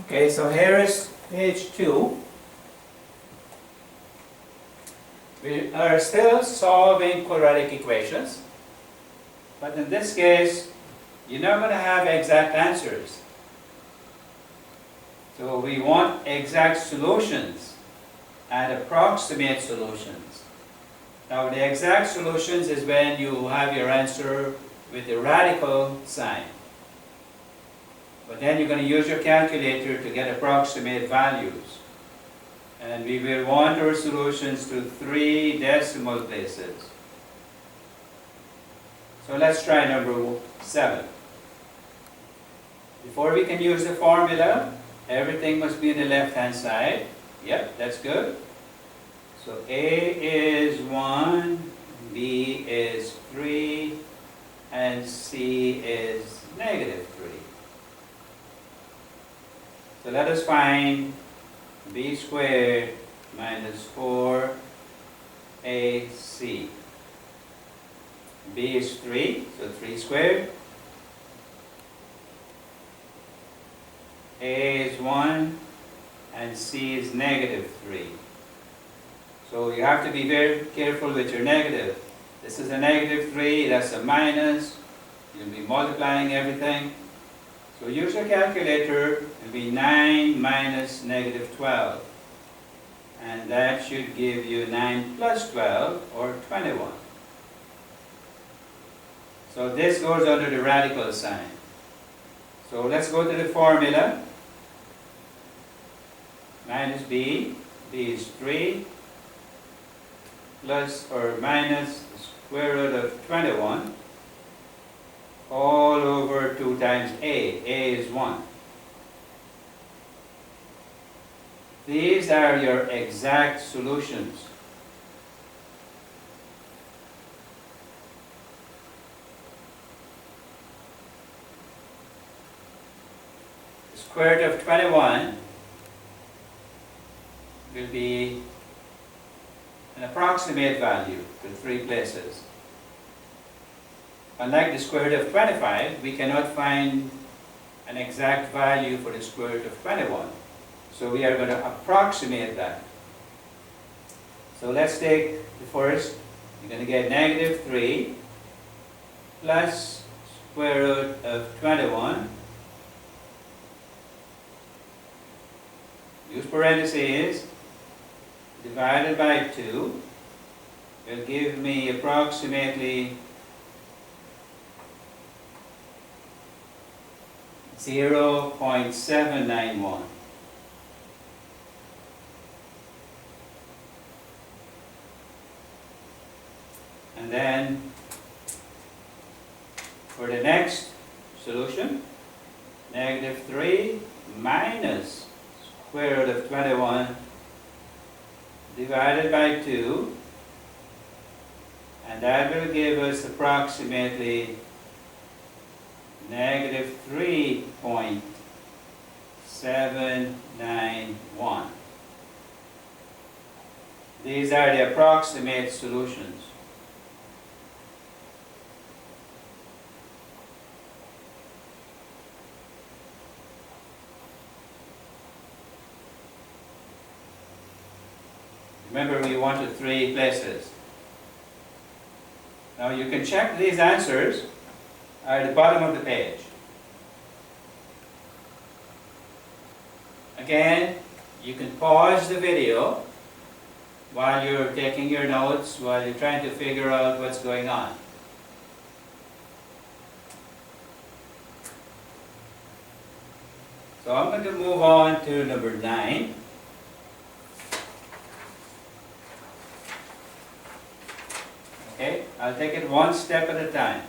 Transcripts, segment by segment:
Okay, so here is page 2. We are still solving quadratic equations, but in this case, you're not going to have exact answers. So we want exact solutions and approximate solutions. Now the exact solutions is when you have your answer with the radical sign. But then you're going to use your calculator to get approximate values. And we will want our solutions to 3 decimal places. So let's try number 7. Before we can use the formula, everything must be on the left-hand side. Yep, that's good. So A is 1, B is 3, and C is negative 3. So let us find B squared minus 4AC. B is 3, so 3 squared. A is 1, and C is negative 3. So you have to be very careful with your negative. This is a negative 3, that's a minus. You'll be multiplying everything. So use your calculator. It'll be 9 minus negative 12. And that should give you 9 plus 12, or 21. So this goes under the radical sign. So let's go to the formula. Minus B, B is 3, plus or minus the square root of 21, all over 2 times A. A is 1. These are your exact solutions. The square root of 21 will be an approximate value to 3 places. Unlike the square root of 25, we cannot find an exact value for the square root of 21. So we are going to approximate that. So let's take the first. You're going to get negative 3 plus square root of 21. Use parentheses. Divided by 2 will give me approximately 0.791. And then for the next solution, negative 3 minus square root of 21 divided by 2, and that will give us approximately negative 3.791. These are the approximate solutions. Remember, we wanted 3 places. Now you can check these answers at the bottom of the page. Again, you can pause the video while you're taking your notes, while you're trying to figure out what's going on. So I'm going to move on to number 9. Okay, I'll take it one step at a time.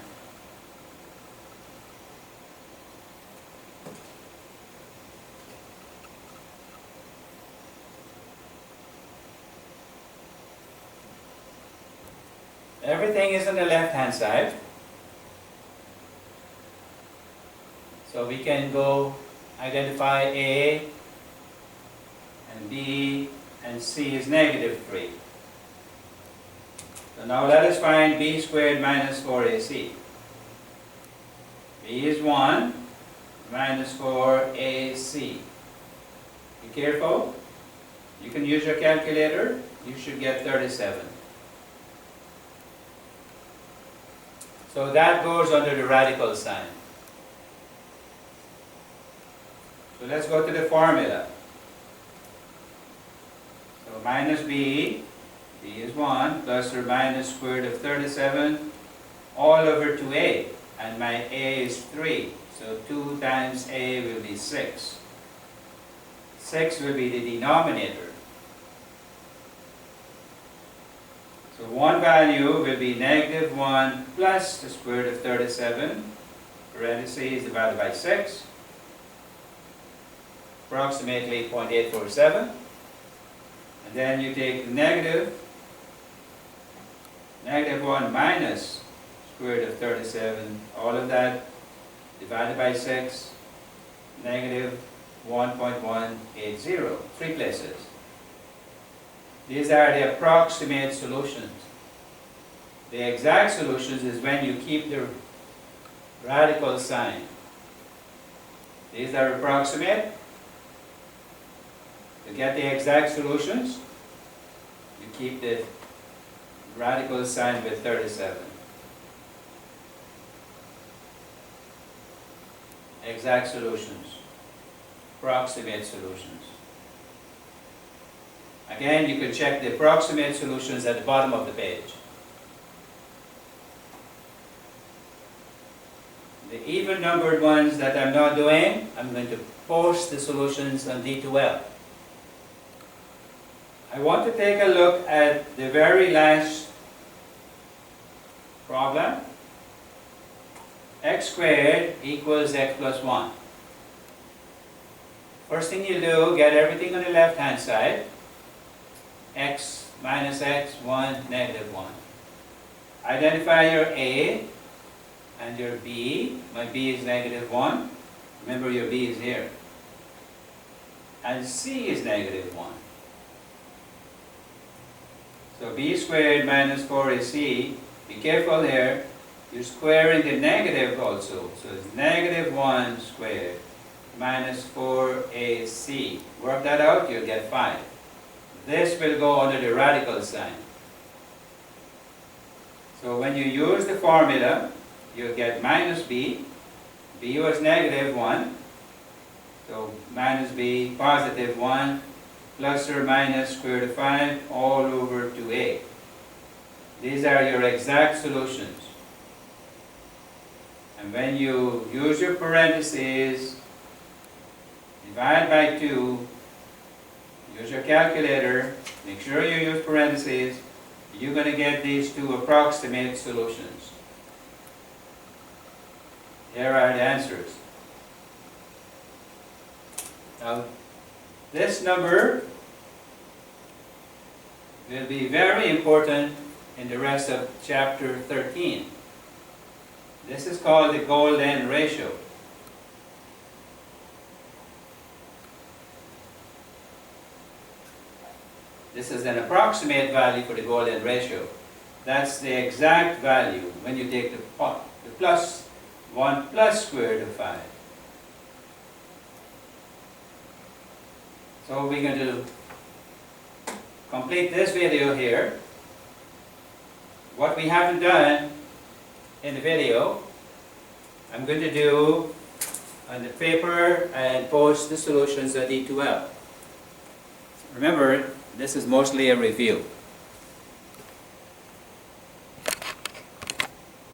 Everything is on the left-hand side. So we can go identify A and B and C is negative 3. So now let us find B squared minus 4AC. B is 1 minus 4AC. Be careful. You can use your calculator. You should get 37. So that goes under the radical sign. So let's go to the formula. So minus b, b is 1, plus or minus square root of 37, all over 2a. And my a is 3. So 2 times a will be 6. 6 will be the denominator. So one value will be negative 1 plus the square root of 37, parentheses divided by 6, approximately 0.847. And then you take the negative 1 minus square root of 37, all of that divided by 6, negative 1.180, 3 places. These are the approximate solutions. The exact solutions is when you keep the radical sign. These are approximate. To get the exact solutions, you keep the radical sign with 37. Exact solutions. Approximate solutions. Again, you can check the approximate solutions at the bottom of the page. The even numbered ones that I'm not doing, I'm going to post the solutions on D2L. I want to take a look at the very last problem. X squared equals x plus 1. First thing you do, get everything on the left hand side. X minus x, 1, negative 1. Identify your A and your B. My B is negative 1. Remember your B is here. And C is negative 1. So B squared minus 4AC. Be careful here. You're squaring the negative also. So it's negative 1 squared minus 4AC. Work that out, you'll get 5. This will go under the radical sign. So when you use the formula, you'll get minus b. b was negative 1. So minus b, positive 1, plus or minus square root of 5, all over 2a. These are your exact solutions. And when you use your parentheses, divide by 2, use your calculator, make sure you use parentheses, you're going to get these two approximate solutions. Here are the answers. Now, this number will be very important in the rest of chapter 13. This is called the golden ratio. This is an approximate value for the golden ratio. That's the exact value when you take the plus 1 plus square root of 5. So we're going to complete this video here. What we haven't done in the video, I'm going to do on the paper and post the solutions at D2L. Remember, this is mostly a review.